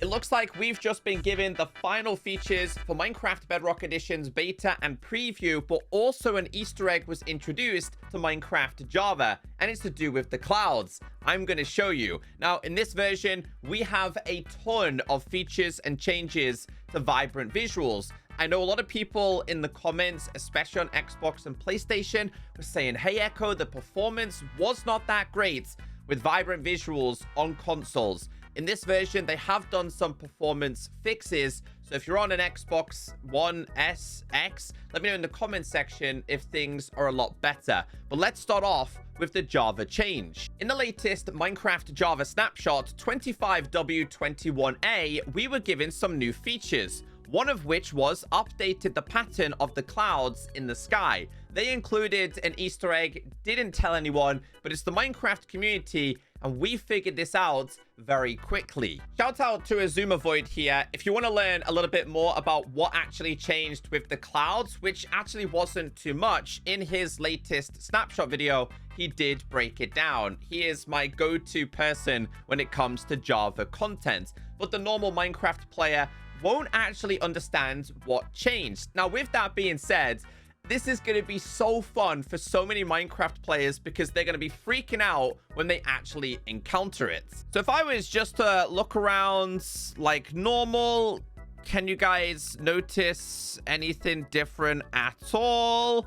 It looks like we've just been given the final features for Minecraft Bedrock Edition's beta and preview, but also an Easter egg was introduced to Minecraft Java, and it's to do with the clouds. I'm going to show you. Now, in this version, we have a ton of features and changes to vibrant visuals. I know a lot of people in the comments, especially on Xbox and PlayStation, were saying, hey, Echo, the performance was not that great with vibrant visuals on consoles. In this version, they have done some performance fixes. So if you're on an Xbox One S X, let me know in the comment section if things are a lot better. But let's start off with the Java change. In the latest Minecraft Java Snapshot 25W21A, we were given some new features, one of which was updated the pattern of the clouds in the sky. They included an Easter egg, didn't tell anyone, but it's the Minecraft community, and we figured this out very quickly. Shout out to Azuma Void here. If you want to learn a little bit more about what actually changed with the clouds, which actually wasn't too much, in his latest Snapshot video, he did break it down. He is my go-to person when it comes to Java content, but the normal Minecraft player won't actually understand what changed. Now, with that being said, this is going to be so fun for so many Minecraft players because they're going to be freaking out when they actually encounter it. So if I was just to look around like normal, can you guys notice anything different at all?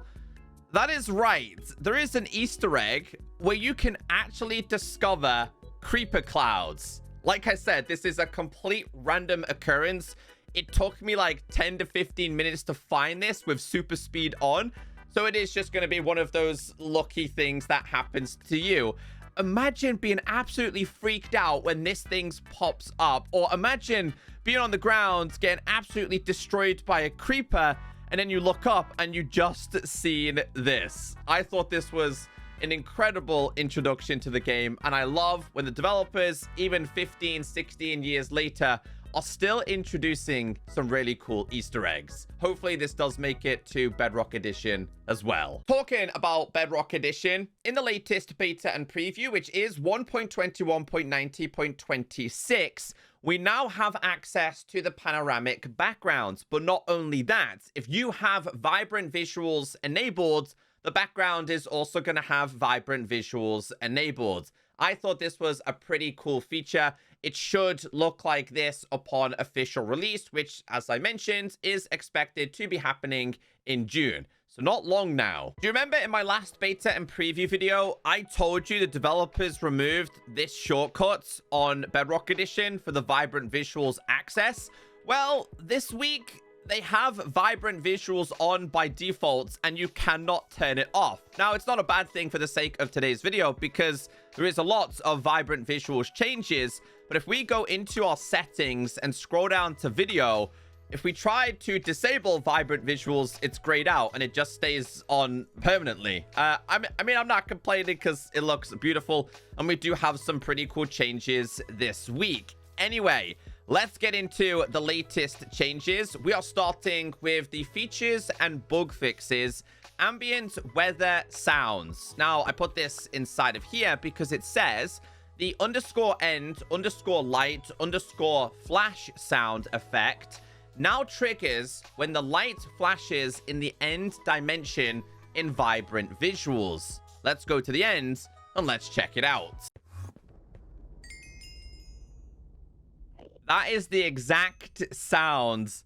That is right. There is an Easter egg where you can actually discover creeper clouds. Like I said, this is a complete random occurrence. It took me like 10 to 15 minutes to find this with super speed on. So it is just going to be one of those lucky things that happens to you. Imagine being absolutely freaked out when this thing pops up. Or imagine being on the ground, getting absolutely destroyed by a creeper, and then you look up and you just seen this. I thought this was an incredible introduction to the game, and I love when the developers, even 15, 16 years later, are still introducing some really cool Easter eggs. Hopefully this does make it to Bedrock Edition as well. Talking about Bedrock Edition, in the latest beta and preview, which is 1.21.90.26, we now have access to the panoramic backgrounds. But not only that, if you have vibrant visuals enabled, the background is also going to have vibrant visuals enabled. I thought this was a pretty cool feature. It should look like this upon official release, which, as I mentioned, is expected to be happening in June. So not long now. Do you remember in my last beta and preview video, I told you the developers removed this shortcut on Bedrock Edition for the vibrant visuals access? Well, this week, they have vibrant visuals on by default, and you cannot turn it off. Now, it's not a bad thing for the sake of today's video because there is a lot of vibrant visuals changes. But if we go into our settings and scroll down to video, if we try to disable vibrant visuals, it's grayed out and it just stays on permanently. I mean, I'm not complaining because it looks beautiful, and we do have some pretty cool changes this week. Anyway, let's get into the latest changes. We are starting with the features and bug fixes, ambient weather sounds. Now, I put this inside of here because it says the _end_light_flash sound effect now triggers when the light flashes in the end dimension in vibrant visuals. Let's go to the end and let's check it out. That is the exact sound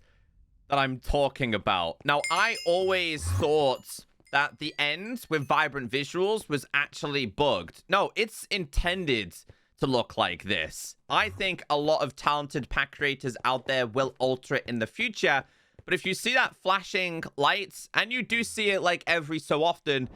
that I'm talking about. Now, I always thought that the end with vibrant visuals was actually bugged. No, it's intended to look like this. I think a lot of talented pack creators out there will alter it in the future. But if you see that flashing lights, and you do see it like every so often,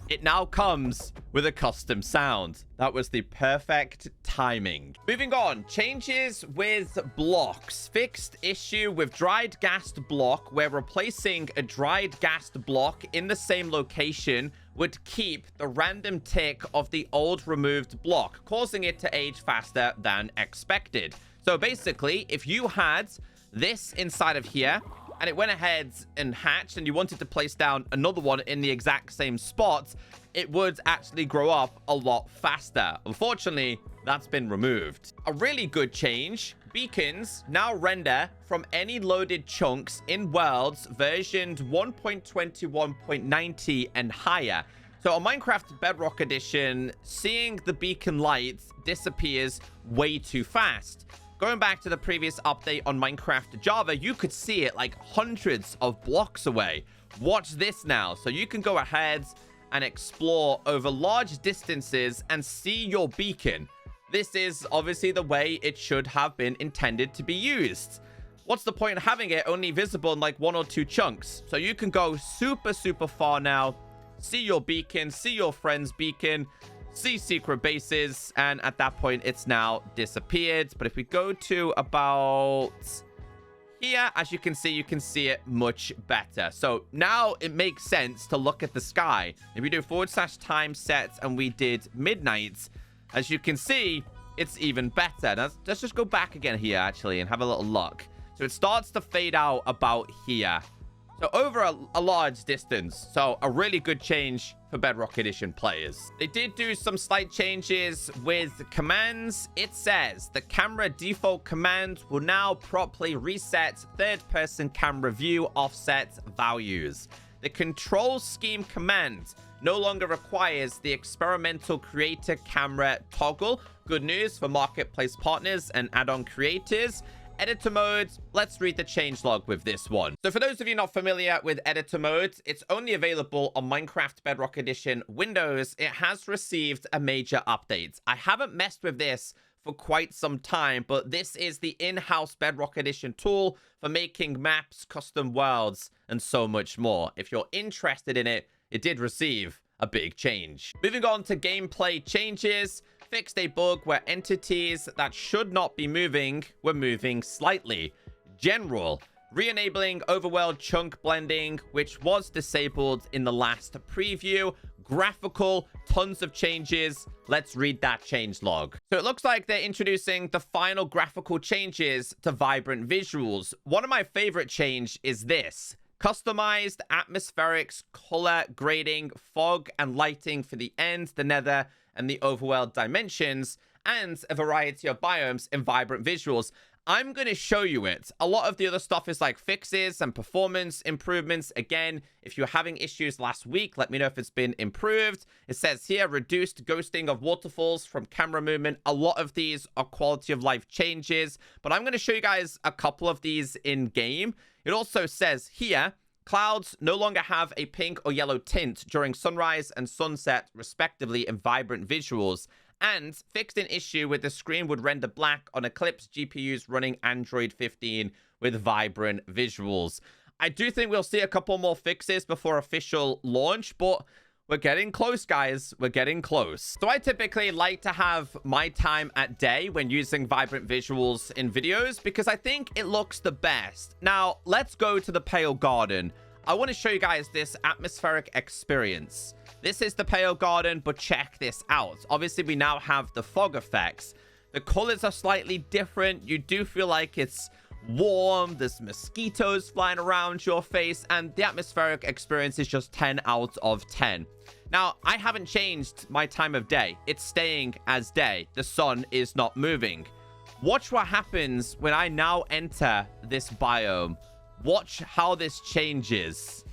it now comes with a custom sound. That was the perfect timing. Moving on, changes with blocks. Fixed issue with dried gassed block, where replacing a dried gassed block in the same location would keep the random tick of the old removed block, causing it to age faster than expected. So basically, if you had this inside of here, and it went ahead and hatched, and you wanted to place down another one in the exact same spot, it would actually grow up a lot faster. Unfortunately, that's been removed. A really good change. Beacons now render from any loaded chunks in worlds versioned 1.21.90 and higher. So on Minecraft Bedrock Edition, seeing the beacon lights disappears way too fast. Going back to the previous update on Minecraft Java, you could see it like hundreds of blocks away. Watch this now. So you can go ahead and explore over large distances and see your beacon. This is obviously the way it should have been intended to be used. What's the point of having it only visible in like 1 or 2 chunks? So you can go super, super far now, see your beacon, see your friend's beacon, see secret bases, and at that point, it's now disappeared. But if we go to about here, as you can see it much better. So now it makes sense to look at the sky. If we do /time set and we did midnight, as you can see, it's even better. Now, let's just go back again here, actually, and have a little look. So it starts to fade out about here. So over a large distance. So a really good change for Bedrock Edition players. They did do some slight changes with commands. It says the camera default command will now properly reset third-person camera view offset values. The control scheme command no longer requires the experimental creator camera toggle. Good news for marketplace partners and add-on creators. Editor mode, let's read the changelog with this one. So for those of you not familiar with editor mode, it's only available on Minecraft Bedrock Edition Windows. It has received a major update. I haven't messed with this for quite some time, but this is the in-house Bedrock Edition tool for making maps, custom worlds, and so much more. If you're interested in it, it did receive a big change. Moving on to gameplay changes. Fixed a bug where entities that should not be moving were moving slightly. General, re-enabling overworld chunk blending, which was disabled in the last preview. Graphical, tons of changes. Let's read that changelog. So it looks like they're introducing the final graphical changes to vibrant visuals. One of my favorite change is this. Customized atmospherics, color grading, fog and lighting for the end, the nether, and the overworld dimensions, and a variety of biomes and vibrant visuals. I'm going to show you it. A lot of the other stuff is like fixes and performance improvements. Again, if you're having issues last week, let me know if it's been improved. It says here, reduced ghosting of waterfalls from camera movement. A lot of these are quality of life changes, but I'm going to show you guys a couple of these in game. It also says here, clouds no longer have a pink or yellow tint during sunrise and sunset, respectively, in vibrant visuals. And fixed an issue where the screen would render black on Eclipse GPUs running Android 15 with vibrant visuals. I do think we'll see a couple more fixes before official launch, but we're getting close, guys. We're getting close. So I typically like to have my time at day when using vibrant visuals in videos because I think it looks the best. Now, let's go to the Pale Garden. I want to show you guys this atmospheric experience. This is the Pale Garden, but check this out. Obviously, we now have the fog effects. The colors are slightly different. You do feel like it's warm. There's mosquitoes flying around your face, and the atmospheric experience is just 10 out of 10. Now, I haven't changed my time of day. It's staying as day. The sun is not moving. Watch what happens when I now enter this biome. Watch how this changes.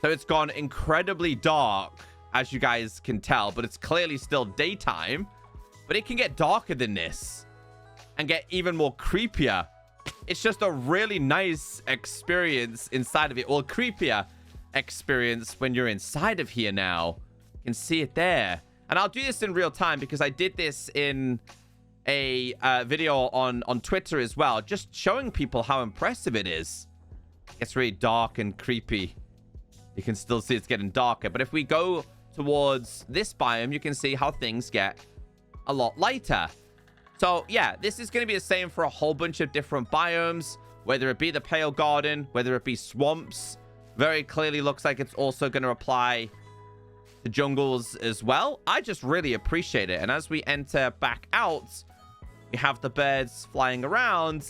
So it's gone incredibly dark, as you guys can tell, but it's clearly still daytime. But it can get darker than this and get even more creepier. It's just a really nice experience inside of it. Well, creepier experience when you're inside of here now. You can see it there. And I'll do this in real time because I did this in a video on Twitter as well. Just showing people how impressive it is. It's really dark and creepy. You can still see it's getting darker. But if we go towards this biome, you can see how things get a lot lighter. So, yeah, this is going to be the same for a whole bunch of different biomes, whether it be the Pale Garden, whether it be swamps. Very clearly looks like it's also going to apply to jungles as well. I just really appreciate it. And as we enter back out, we have the birds flying around.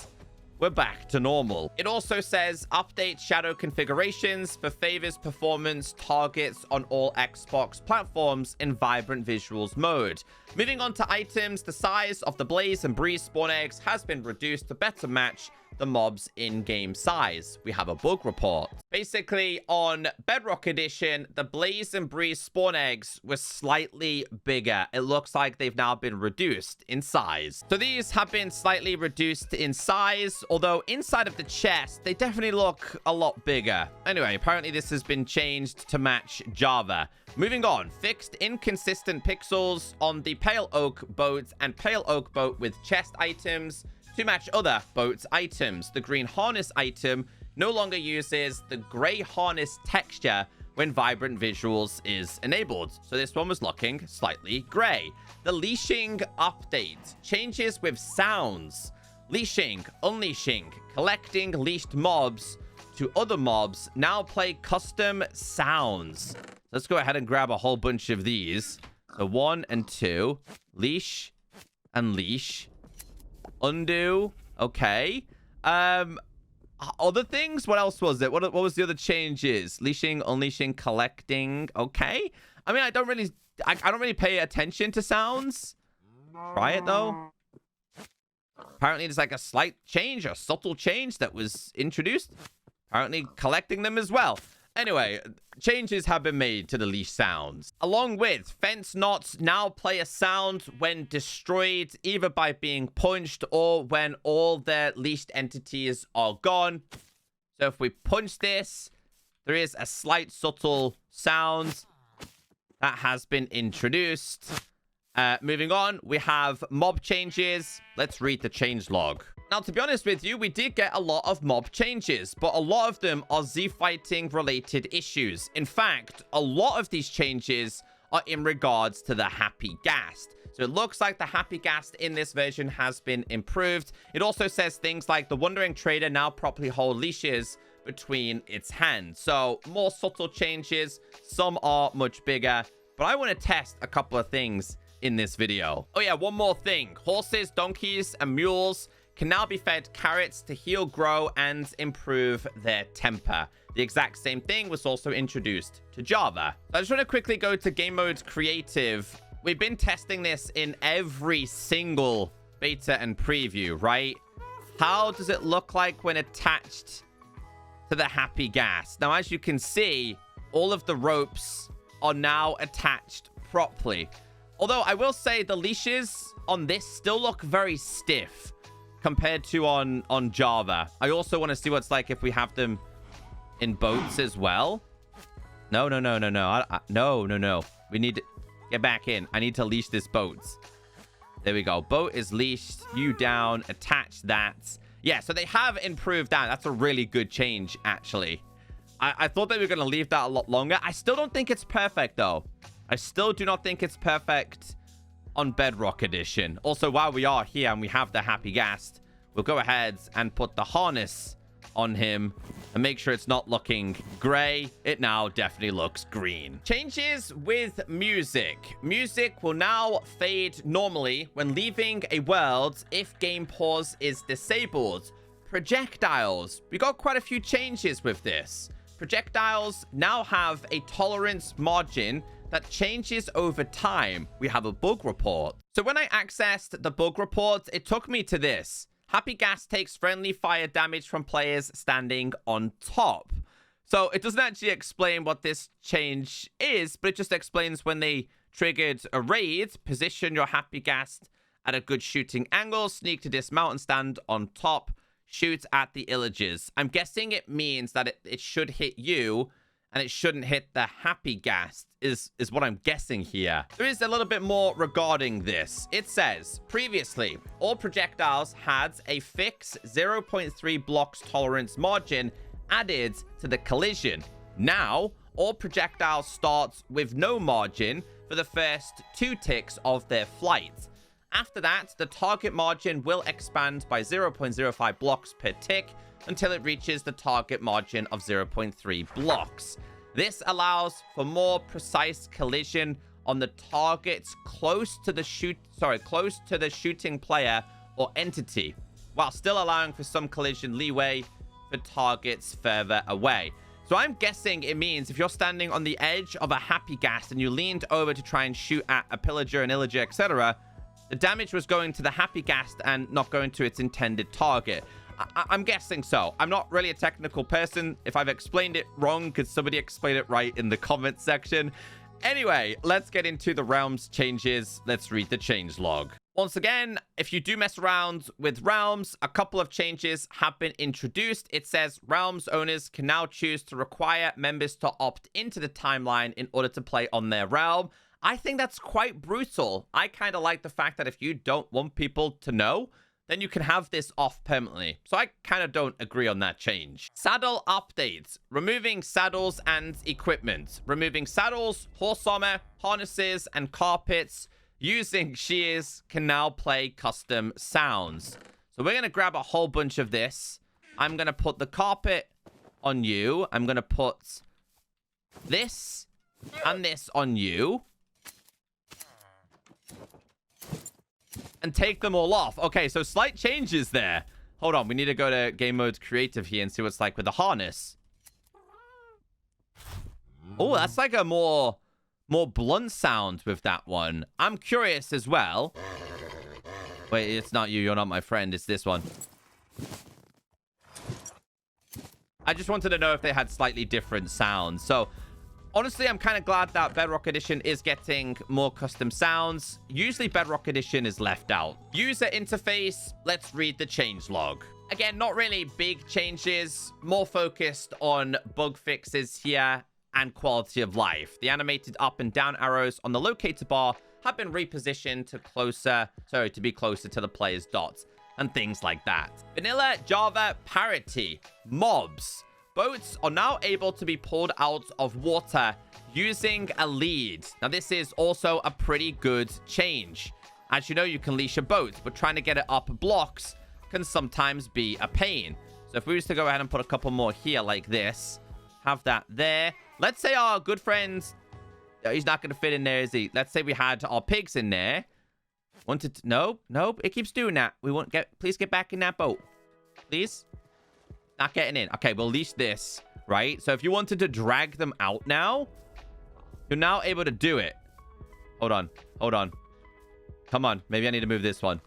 we're back to normal. It also says update shadow configurations for favors performance targets on all Xbox platforms in vibrant visuals mode. Moving on to items, the size of the Blaze and Breeze spawn eggs has been reduced to better match the mob's in-game size. We have a bug report. Basically, on Bedrock Edition, the Blaze and Breeze spawn eggs were slightly bigger. It looks like they've now been reduced in size. So these have been slightly reduced in size, although inside of the chest, they definitely look a lot bigger. Anyway, apparently this has been changed to match Java. Moving on, fixed inconsistent pixels on the Pale Oak boat and Pale Oak boat with chest items to match other boat items. The green harness item no longer uses the gray harness texture when vibrant visuals is enabled. So this one was looking slightly gray. The leashing update changes with sounds. Leashing, unleashing, collecting leashed mobs to other mobs now play custom sounds. Let's go ahead and grab a whole bunch of these. So 1 and 2, leash and leash. Undo. Okay. Other things? What else was it? What was the other changes? Leashing, unleashing, collecting. Okay. I mean, I don't really pay attention to sounds. Try it though. Apparently there's like a slight change, a subtle change that was introduced. Apparently collecting them as well. Anyway, changes have been made to the leash sounds. Along with fence knots now play a sound when destroyed, either by being punched or when all their leashed entities are gone. So if we punch this, there is a slight subtle sound that has been introduced. Moving on, we have mob changes. Let's read the changelog. Now, to be honest with you, we did get a lot of mob changes, but a lot of them are Z-fighting related issues. In fact, a lot of these changes are in regards to the Happy Ghast. So it looks like the Happy Ghast in this version has been improved. It also says things like the Wandering Trader now properly hold leashes between its hands. So more subtle changes. Some are much bigger, but I want to test a couple of things in this video. Oh yeah, one more thing. Horses, donkeys, and mules can now be fed carrots to heal, grow, and improve their temper. The exact same thing was also introduced to Java. So I just want to quickly go to game mode creative. We've been testing this in every single beta and preview, right? How does it look like when attached to the Happy Ghast? Now, as you can see, all of the ropes are now attached properly. Although I will say the leashes on this still look very stiff compared to on Java. I also want to see what it's like if we have them in boats as well. No. No. We need to get back in. I need to leash this boat. There we go. Boat is leashed. You down. Attach that. Yeah, so they have improved that. That's a really good change, actually. I thought they were going to leave that a lot longer. I still don't think it's perfect, though. I still do not think it's perfect on Bedrock Edition. Also, while we are here and we have the Happy Ghast, we'll go ahead and put the harness on him and make sure it's not looking gray. It now definitely looks green. Changes with music. Music will now fade normally when leaving a world if game pause is disabled. Projectiles. We got quite a few changes with this. Projectiles now have a tolerance margin that changes over time. We have a bug report. So when I accessed the bug report, it took me to this. Happy Ghast takes friendly fire damage from players standing on top. So it doesn't actually explain what this change is, but it just explains when they triggered a raid, position your Happy Ghast at a good shooting angle, sneak to dismount and stand on top, shoot at the illagers. I'm guessing it means that it should hit you and it shouldn't hit the Happy Ghast, is what I'm guessing here. There is a little bit more regarding this. It says, previously, all projectiles had a fixed 0.3 blocks tolerance margin added to the collision. Now, all projectiles start with no margin for the first 2 ticks of their flight. After that, the target margin will expand by 0.05 blocks per tick until it reaches the target margin of 0.3 blocks. This allows for more precise collision on the targets close to the shooting player or entity. while still allowing for some collision leeway for targets further away. So I'm guessing it means if you're standing on the edge of a happy gas and you leaned over to try and shoot at a pillager, an illager, etc., the damage was going to the happy gas and not going to its intended target. I'm guessing so. I'm not really a technical person. If I've explained it wrong, could somebody explain it right in the comments section? Anyway, let's get into the realms changes. Let's read the changelog. Once again, if you do mess around with realms, a couple of changes have been introduced. It says realms owners can now choose to require members to opt into the timeline in order to play on their realm. I think that's quite brutal. I kind of like the fact that if you don't want people to know, then you can have this off permanently. So I kind of don't agree on that change. Saddle updates. Removing saddles and equipment. Removing saddles, horse armor, harnesses, and carpets. Using shears can now play custom sounds. So we're going to grab a whole bunch of this. I'm going to put the carpet on you. I'm going to put this and this on you. And take them all off. Okay, so slight changes there. Hold on, we need to go to game mode creative here and see what's like with the harness. Oh, that's like a more blunt sound with that one. I'm curious as well. Wait, it's not you. You're not my friend. It's this one. I just wanted to know if they had slightly different sounds. So, honestly, I'm kind of glad that Bedrock Edition is getting more custom sounds. Usually, Bedrock Edition is left out. User interface. Let's read the changelog. Again, not really big changes. More focused on bug fixes here and quality of life. The animated up and down arrows on the locator bar have been repositioned to be closer to the player's dots and things like that. Vanilla Java Parity. Mobs. Boats are now able to be pulled out of water using a lead. Now, this is also a pretty good change. As you know, you can leash a boat, but trying to get it up blocks can sometimes be a pain. So if we was to go ahead and put a couple more here like this, have that there. Let's say our good friend, he's not going to fit in there, is he? Let's say we had our pigs in there. Wanted to, nope, it keeps doing that. We won't please get back in that boat. Please. Not getting in. Okay, we'll leash this, right? So if you wanted to drag them out now, you're now able to do it. Hold on. Come on. Maybe I need to move this one.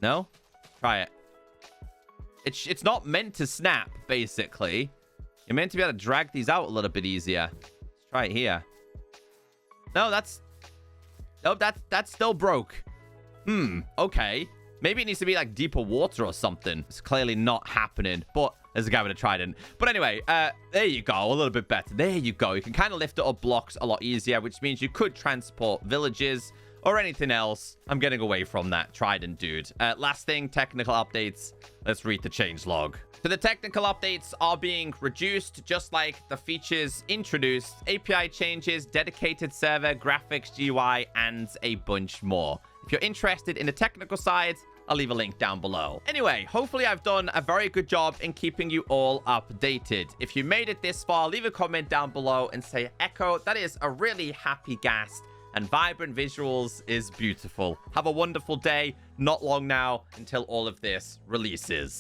No? Try it. It's not meant to snap, basically. You're meant to be able to drag these out a little bit easier. Let's try it here. No, that's still broke. Okay. Maybe it needs to be like deeper water or something. It's clearly not happening, but there's a guy with a trident. But anyway, there you go. A little bit better. There you go. You can kind of lift it up blocks a lot easier, which means you could transport villages or anything else. I'm getting away from that trident dude. Last thing, technical updates. Let's read the changelog. So the technical updates are being reduced, just like the features introduced. API changes, dedicated server, graphics, GUI, and a bunch more. If you're interested in the technical side, I'll leave a link down below. Anyway, hopefully I've done a very good job in keeping you all updated. If you made it this far, leave a comment down below and say, Echo, that is a really happy ghast, and vibrant visuals is beautiful. Have a wonderful day. Not long now until all of this releases.